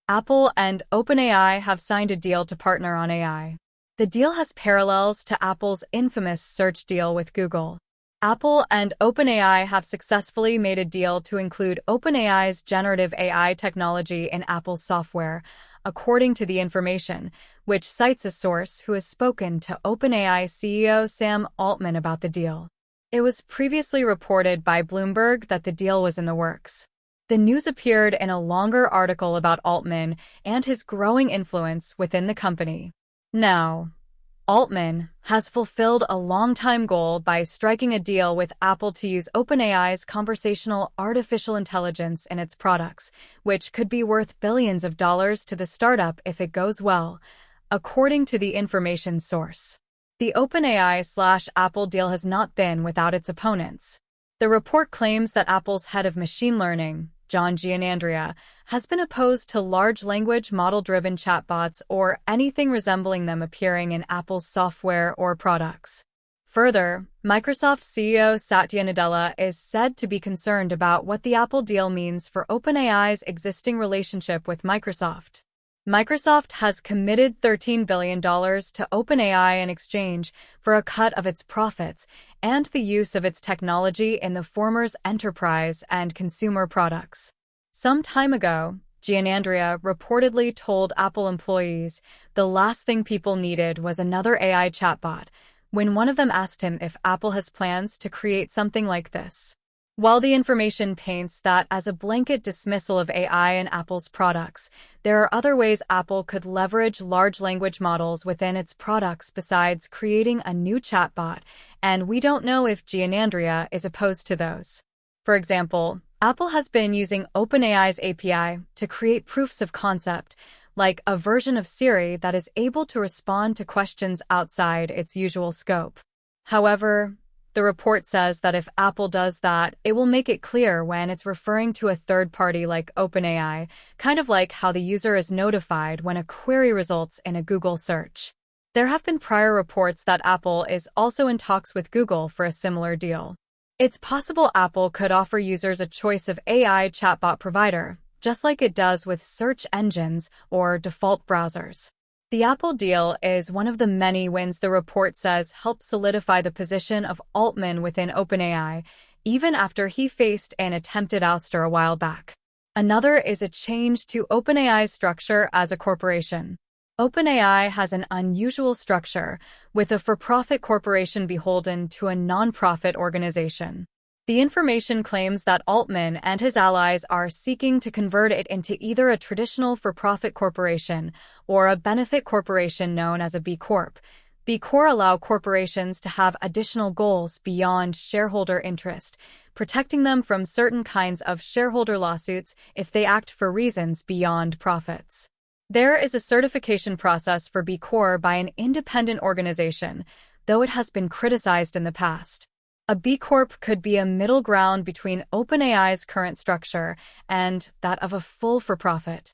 Apple and OpenAI have signed a deal to partner on AI. The deal has parallels to Apple's infamous search deal with Google. Apple and OpenAI have successfully made a deal to include OpenAI's generative AI technology in Apple's software, according to the information, which cites a source who has spoken to OpenAI CEO Sam Altman about the deal. It was previously reported by Bloomberg that the deal was in the works. The news appeared in a longer article about Altman and his growing influence within the company. Now, Altman has fulfilled a long-time goal by striking a deal with Apple to use OpenAI's conversational artificial intelligence in its products, which could be worth billions of dollars to the startup if it goes well, according to the information source. The OpenAI/Apple deal has not been without its opponents. The report claims that Apple's head of machine learning, Giannandrea, has been opposed to large language model-driven chatbots or anything resembling them appearing in Apple's software or products. Further, Microsoft CEO Satya Nadella is said to be concerned about what the Apple deal means for OpenAI's existing relationship with Microsoft. Microsoft has committed $13 billion to OpenAI in exchange for a cut of its profits and the use of its technology in the former's enterprise and consumer products. Some time ago, Giannandrea reportedly told Apple employees the last thing people needed was another AI chatbot, when one of them asked him if Apple has plans to create something like this. While the information paints that as a blanket dismissal of AI in Apple's products, there are other ways Apple could leverage large language models within its products besides creating a new chatbot, and we don't know if Giannandrea is opposed to those. For example, Apple has been using OpenAI's API to create proofs of concept, like a version of Siri that is able to respond to questions outside its usual scope. However, the report says that if Apple does that, it will make it clear when it's referring to a third party like OpenAI, kind of like how the user is notified when a query results in a Google search. There have been prior reports that Apple is also in talks with Google for a similar deal. It's possible Apple could offer users a choice of AI chatbot provider, just like it does with search engines or default browsers. The Apple deal is one of the many wins the report says helped solidify the position of Altman within OpenAI, even after he faced an attempted ouster a while back. Another is a change to OpenAI's structure as a corporation. OpenAI has an unusual structure, with a for-profit corporation beholden to a non-profit organization. The information claims that Altman and his allies are seeking to convert it into either a traditional for-profit corporation or a benefit corporation known as a B Corp. B Corp allow corporations to have additional goals beyond shareholder interest, protecting them from certain kinds of shareholder lawsuits if they act for reasons beyond profits. There is a certification process for B Corp by an independent organization, though it has been criticized in the past. A B Corp could be a middle ground between OpenAI's current structure and that of a full for-profit.